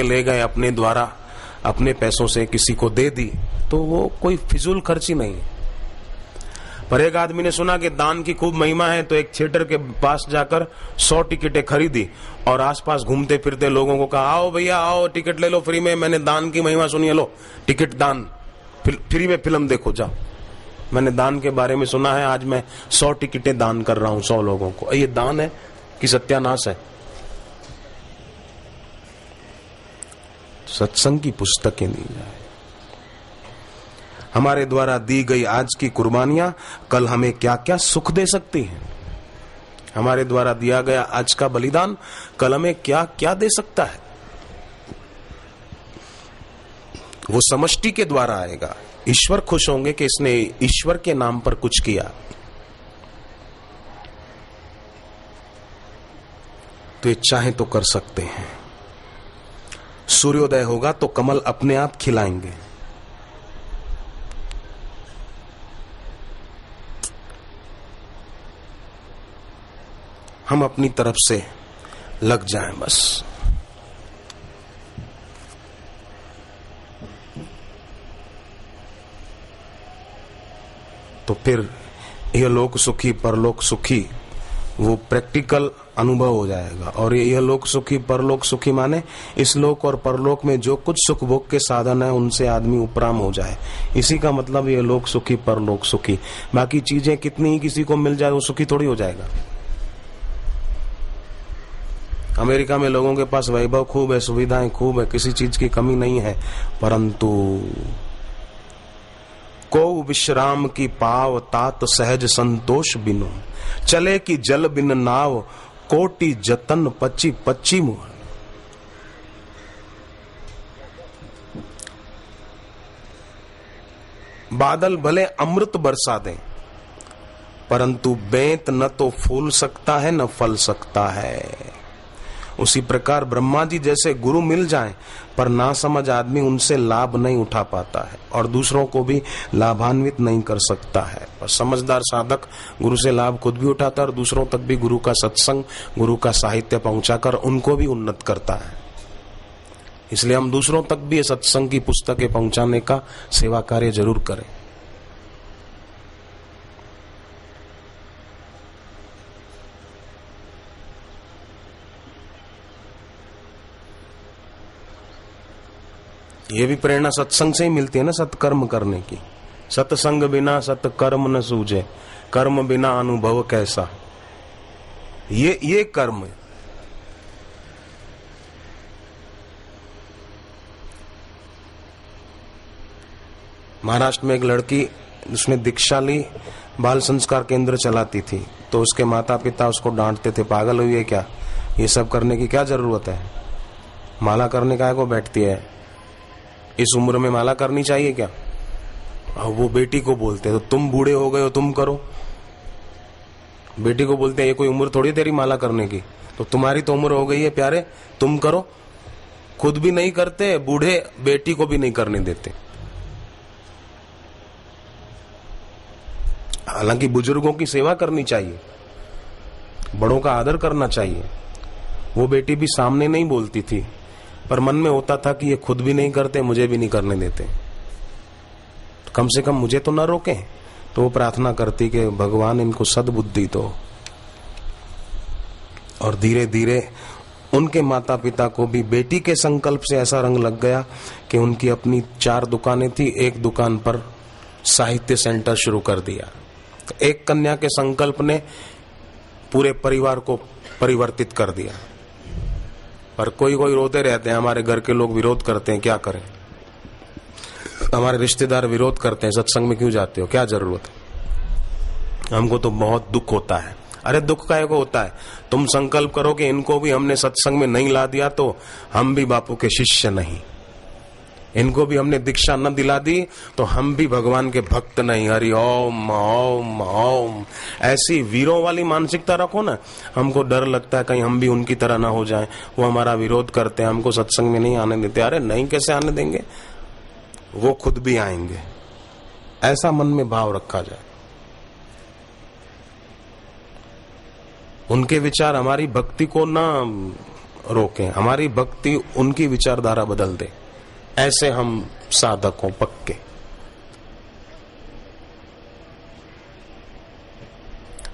ले गए अपने द्वारा, अपने पैसों से किसी को दे दी, तो वो कोई फिजूल खर्ची नहीं है। पर एक आदमी ने सुना कि दान की खूब महिमा है, तो एक थिएटर के पास जाकर 100 टिकटें खरीदी और आसपास घूमते फिरते लोगों को कहा, आओ भैया आओ, टिकट ले लो फ्री में, मैंने दान की महिमा सुनी है, लो टिकट दान, फ्री में फिल्म देखो जाओ। मैंने दान के बारे में सुना है, आज मैं 100 टिकटें दान कर रहा हूं 100 लोगों को। ये दान है कि सत्यानाश है? सत्संग की पुस्तकें दी जाए। हमारे द्वारा दी गई आज की कुर्बानियां कल हमें क्या क्या सुख दे सकती हैं। हमारे द्वारा दिया गया आज का बलिदान कल हमें क्या क्या दे सकता है। वो समष्टि के द्वारा आएगा। ईश्वर खुश होंगे कि इसने ईश्वर के नाम पर कुछ किया। तो ये चाहे तो कर सकते हैं। सूर्योदय होगा तो कमल अपने आप खिलाएंगे। हम अपनी तरफ से लग जाएं बस। तो फिर यह लोक सुखी परलोक सुखी वो प्रैक्टिकल अनुभव हो जाएगा। और यह लोक सुखी परलोक सुखी माने इस लोक और परलोक में जो कुछ सुख भोग के साधन है उनसे आदमी उपराम हो जाए। इसी का मतलब यह लोक सुखी परलोक सुखी। बाकी चीजें कितनी ही किसी को मिल जाए वो सुखी थोड़ी हो जाएगा। अमेरिका में लोगों के पास वैभव खूब है, सुविधाएं खूब है, किसी चीज की कमी नहीं है, परंतु को विश्राम की पाव तात सहज संतोष बिनु, चले की जल बिन नाव कोटि जतन पच्ची पच्ची मुह। बादल भले अमृत बरसा दें, परंतु बेंत न तो फूल सकता है न फल सकता है। उसी प्रकार ब्रह्मा जी जैसे गुरु मिल जाएं, पर ना समझ आदमी उनसे लाभ नहीं उठा पाता है और दूसरों को भी लाभान्वित नहीं कर सकता है। और समझदार साधक गुरु से लाभ खुद भी उठाता है और दूसरों तक भी गुरु का सत्संग, गुरु का साहित्य पहुंचाकर उनको भी उन्नत करता है। इसलिए हम दूसरों तक भी ये सत्संग की पुस्तकें पहुंचाने का सेवा कार्य जरूर करें। ये भी प्रेरणा सत्संग से ही मिलती है ना, सत्कर्म करने की। सत्संग बिना सत्कर्म न सूझे, कर्म बिना अनुभव कैसा। ये कर्म है। महाराष्ट्र में एक लड़की, उसने दीक्षा ली, बाल संस्कार केंद्र चलाती थी, तो उसके माता पिता उसको डांटते थे, पागल हुई है क्या, ये सब करने की क्या जरूरत है, माला करने काहे को बैठती है, इस उम्र में माला करनी चाहिए क्या। और वो बेटी को बोलते हैं, तो तुम बूढ़े हो गए हो तुम करो। बेटी को बोलते हैं ये कोई उम्र थोड़ी तेरी माला करने की, तो तुम्हारी तो उम्र हो गई है प्यारे, तुम करो। खुद भी नहीं करते, बूढ़े बेटी को भी नहीं करने देते। हालांकि बुजुर्गों की सेवा करनी चाहिए, बड़ों का आदर करना चाहिए। वो बेटी भी सामने नहीं बोलती थी, पर मन में होता था कि ये खुद भी नहीं करते, मुझे भी नहीं करने देते, तो कम से कम मुझे तो न रोकें। तो वो प्रार्थना करती कि भगवान इनको सद्बुद्धि दो। और धीरे धीरे उनके माता पिता को भी बेटी के संकल्प से ऐसा रंग लग गया कि उनकी अपनी 4 दुकानें थी, एक दुकान पर साहित्य सेंटर शुरू कर दिया। एक कन्या के संकल्प ने पूरे परिवार को परिवर्तित कर दिया। पर कोई कोई रोते रहते हैं, हमारे घर के लोग विरोध करते हैं, क्या करें, हमारे रिश्तेदार विरोध करते हैं, सत्संग में क्यों जाते हो, क्या जरूरत है। हमको तो बहुत दुख होता है। अरे दुख काहे को होता है, तुम संकल्प करो कि इनको भी हमने सत्संग में नहीं ला दिया तो हम भी बापू के शिष्य नहीं, इनको भी हमने दीक्षा न दिला दी तो हम भी भगवान के भक्त नहीं। हरि ओम ओम ओम, ऐसी वीरों वाली मानसिकता रखो ना। हमको डर लगता है कहीं हम भी उनकी तरह ना हो जाएं, वो हमारा विरोध करते हैं, हमको सत्संग में नहीं आने देते। अरे नहीं, कैसे आने देंगे, वो खुद भी आएंगे। ऐसा मन में भाव रखा जाए। उनके विचार हमारी भक्ति को ना रोकें, हमारी भक्ति उनकी विचारधारा बदल दे, ऐसे हम साधक हों पक्के।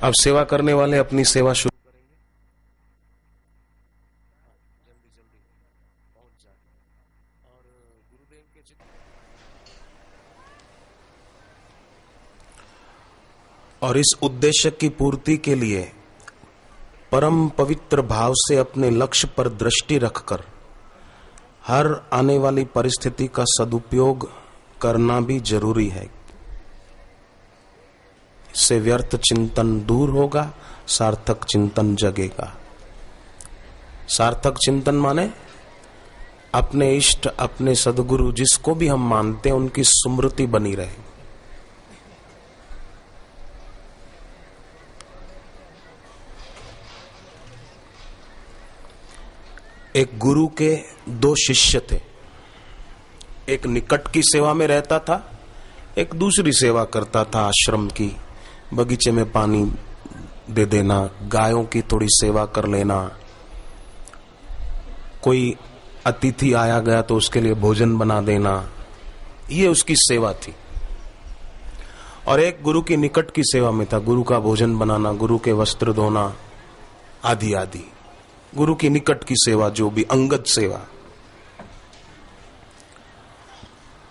अब सेवा करने वाले अपनी सेवा शुरू करेंगे। जल्दी जल्दी पहुंच जाए। और गुरुदेव के और इस उद्देश्य की पूर्ति के लिए परम पवित्र भाव से अपने लक्ष्य पर दृष्टि रखकर हर आने वाली परिस्थिति का सदुपयोग करना भी जरूरी है। इससे व्यर्थ चिंतन दूर होगा, सार्थक चिंतन जगेगा। सार्थक चिंतन माने अपने इष्ट, अपने सदगुरु, जिसको भी हम मानते हैं, उनकी स्मृति बनी रहे। एक गुरु के 2 शिष्य थे। एक निकट की सेवा में रहता था, एक दूसरी सेवा करता था, आश्रम की, बगीचे में पानी दे देना, गायों की थोड़ी सेवा कर लेना, कोई अतिथि आया गया तो उसके लिए भोजन बना देना, ये उसकी सेवा थी। और एक गुरु की निकट की सेवा में था, गुरु का भोजन बनाना, गुरु के वस्त्र धोना, आदि आदि, गुरु की निकट की सेवा, जो भी अंगत सेवा।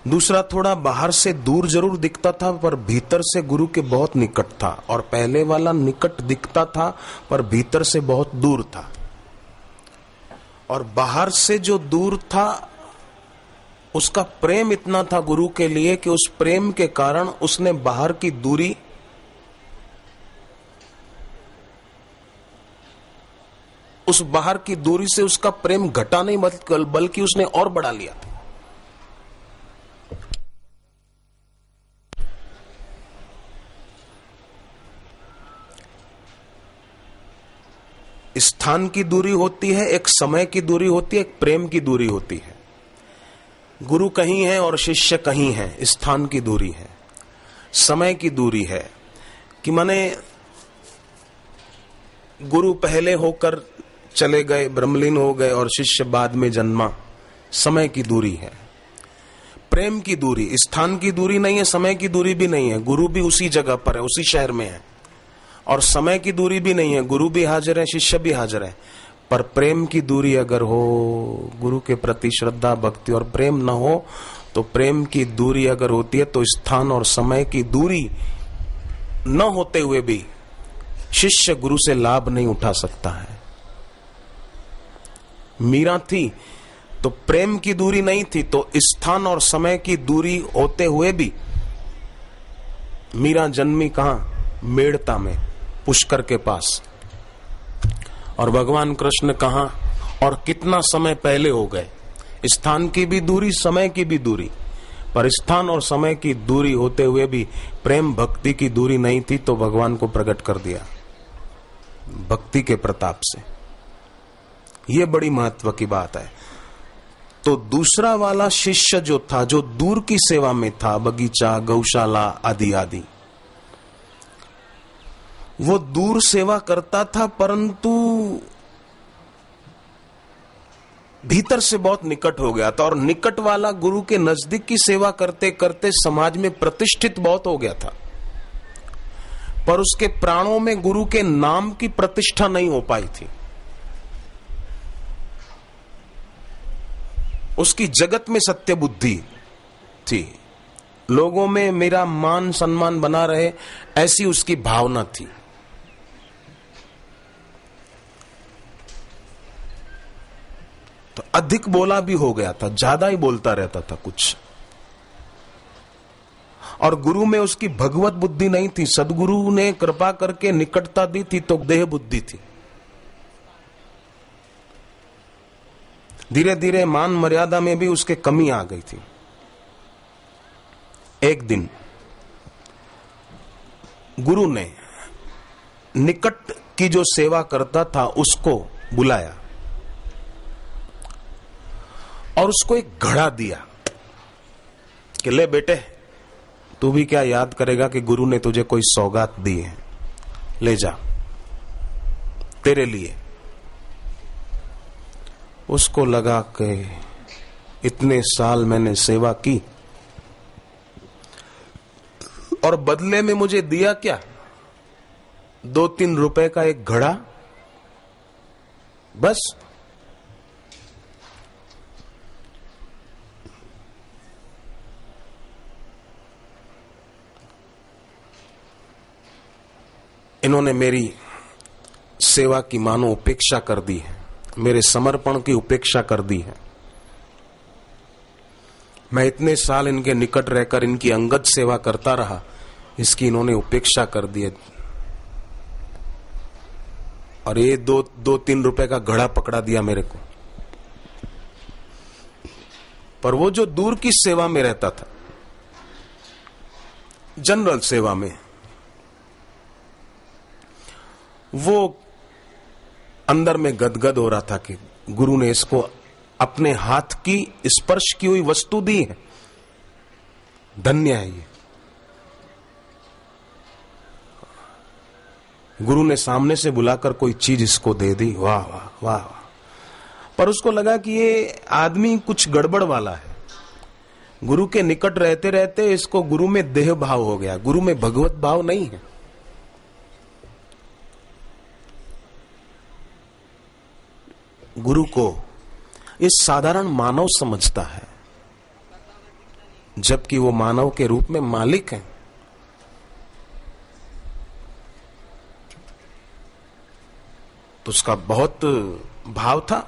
दूसरा थोड़ा बाहर से दूर जरूर दिखता था, पर भीतर से गुरु के बहुत निकट था। और पहले वाला निकट दिखता था पर भीतर से बहुत दूर था। और बाहर से जो दूर था उसका प्रेम इतना था गुरु के लिए कि उस प्रेम के कारण उसने बाहर की दूरी उस बाहर की दूरी से उसका प्रेम घटा नहीं, बल्कि उसने और बढ़ा लिया। स्थान की दूरी होती है, एक समय की दूरी होती है, एक प्रेम की दूरी होती है। गुरु कहीं है और शिष्य कहीं है, स्थान की दूरी है। समय की दूरी है कि माने गुरु पहले होकर चले गए, ब्रह्मलीन हो गए, और शिष्य बाद में जन्मा, समय की दूरी है। प्रेम की दूरी, स्थान की दूरी नहीं है, समय की दूरी भी नहीं है। गुरु भी उसी जगह पर है, उसी शहर में है। और समय की दूरी भी नहीं है, गुरु भी हाजिर है, शिष्य भी हाजिर है। पर प्रेम की दूरी अगर हो, गुरु के प्रति श्रद्धा, भक्ति और प्रेम न हो, तो प्रेम की दूरी अगर होती है तो स्थान और समय की दूरी न होते हुए भी शिष्य गुरु से लाभ नहीं उठा सकता है। मीरा थी तो प्रेम की दूरी नहीं थी, तो स्थान और समय की दूरी होते हुए भी मीरा जन्मी कहां? मेड़ता में, पुष्कर के पास। और भगवान कृष्ण कहां और कितना समय पहले हो गए। स्थान की भी दूरी, समय की भी दूरी, पर स्थान और समय की दूरी होते हुए भी प्रेम भक्ति की दूरी नहीं थी, तो भगवान को प्रकट कर दिया भक्ति के प्रताप से। ये बड़ी महत्व की बात है। तो दूसरा वाला शिष्य जो था, जो दूर की सेवा में था, बगीचा, गौशाला आदि आदि, वो दूर सेवा करता था, परंतु भीतर से बहुत निकट हो गया था। और निकट वाला गुरु के नजदीक की सेवा करते करते समाज में प्रतिष्ठित बहुत हो गया था, पर उसके प्राणों में गुरु के नाम की प्रतिष्ठा नहीं हो पाई थी। उसकी जगत में सत्य बुद्धि थी, लोगों में मेरा मान सम्मान बना रहे, ऐसी उसकी भावना थी। तो अधिक बोला भी हो गया था, ज्यादा ही बोलता रहता था कुछ। और गुरु में उसकी भगवत बुद्धि नहीं थी। सदगुरु ने कृपा करके निकटता दी थी तो देह बुद्धि थी। धीरे धीरे मान मर्यादा में भी उसके कमी आ गई थी। एक दिन गुरु ने निकट की जो सेवा करता था उसको बुलाया और उसको एक घड़ा दिया कि ले बेटे, तू भी क्या याद करेगा कि गुरु ने तुझे कोई सौगात दी है, ले जा, तेरे लिए। उसको लगा कि इतने साल मैंने सेवा की और बदले में मुझे दिया क्या? 2-3 रुपए का एक घड़ा, बस। इन्होंने मेरी सेवा की मानो उपेक्षा कर दी है, मेरे समर्पण की उपेक्षा कर दी है। मैं इतने साल इनके निकट रहकर इनकी अंगत सेवा करता रहा, इसकी इन्होंने उपेक्षा कर दी है। और ये 2-3 रुपए का घड़ा पकड़ा दिया मेरे को। पर वो जो दूर की सेवा में रहता था, जनरल सेवा में, वो अंदर में गदगद हो रहा था कि गुरु ने इसको अपने हाथ की स्पर्श की हुई वस्तु दी है, धन्य है ये। गुरु ने सामने से बुलाकर कोई चीज इसको दे दी, वाह वाह वाह वाह। पर उसको लगा कि ये आदमी कुछ गड़बड़ वाला है। गुरु के निकट रहते रहते इसको गुरु में देह भाव हो गया, गुरु में भगवत भाव नहीं है। गुरु को इस साधारण मानव समझता है, जबकि वो मानव के रूप में मालिक है। तो उसका बहुत भाव था।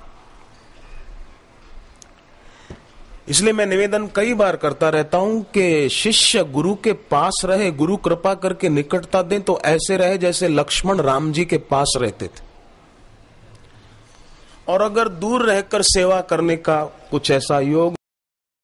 इसलिए मैं निवेदन कई बार करता रहता हूं कि शिष्य गुरु के पास रहे, गुरु कृपा करके निकटता दें तो ऐसे रहे जैसे लक्ष्मण राम जी के पास रहते थे। और अगर दूर रहकर सेवा करने का कुछ ऐसा योग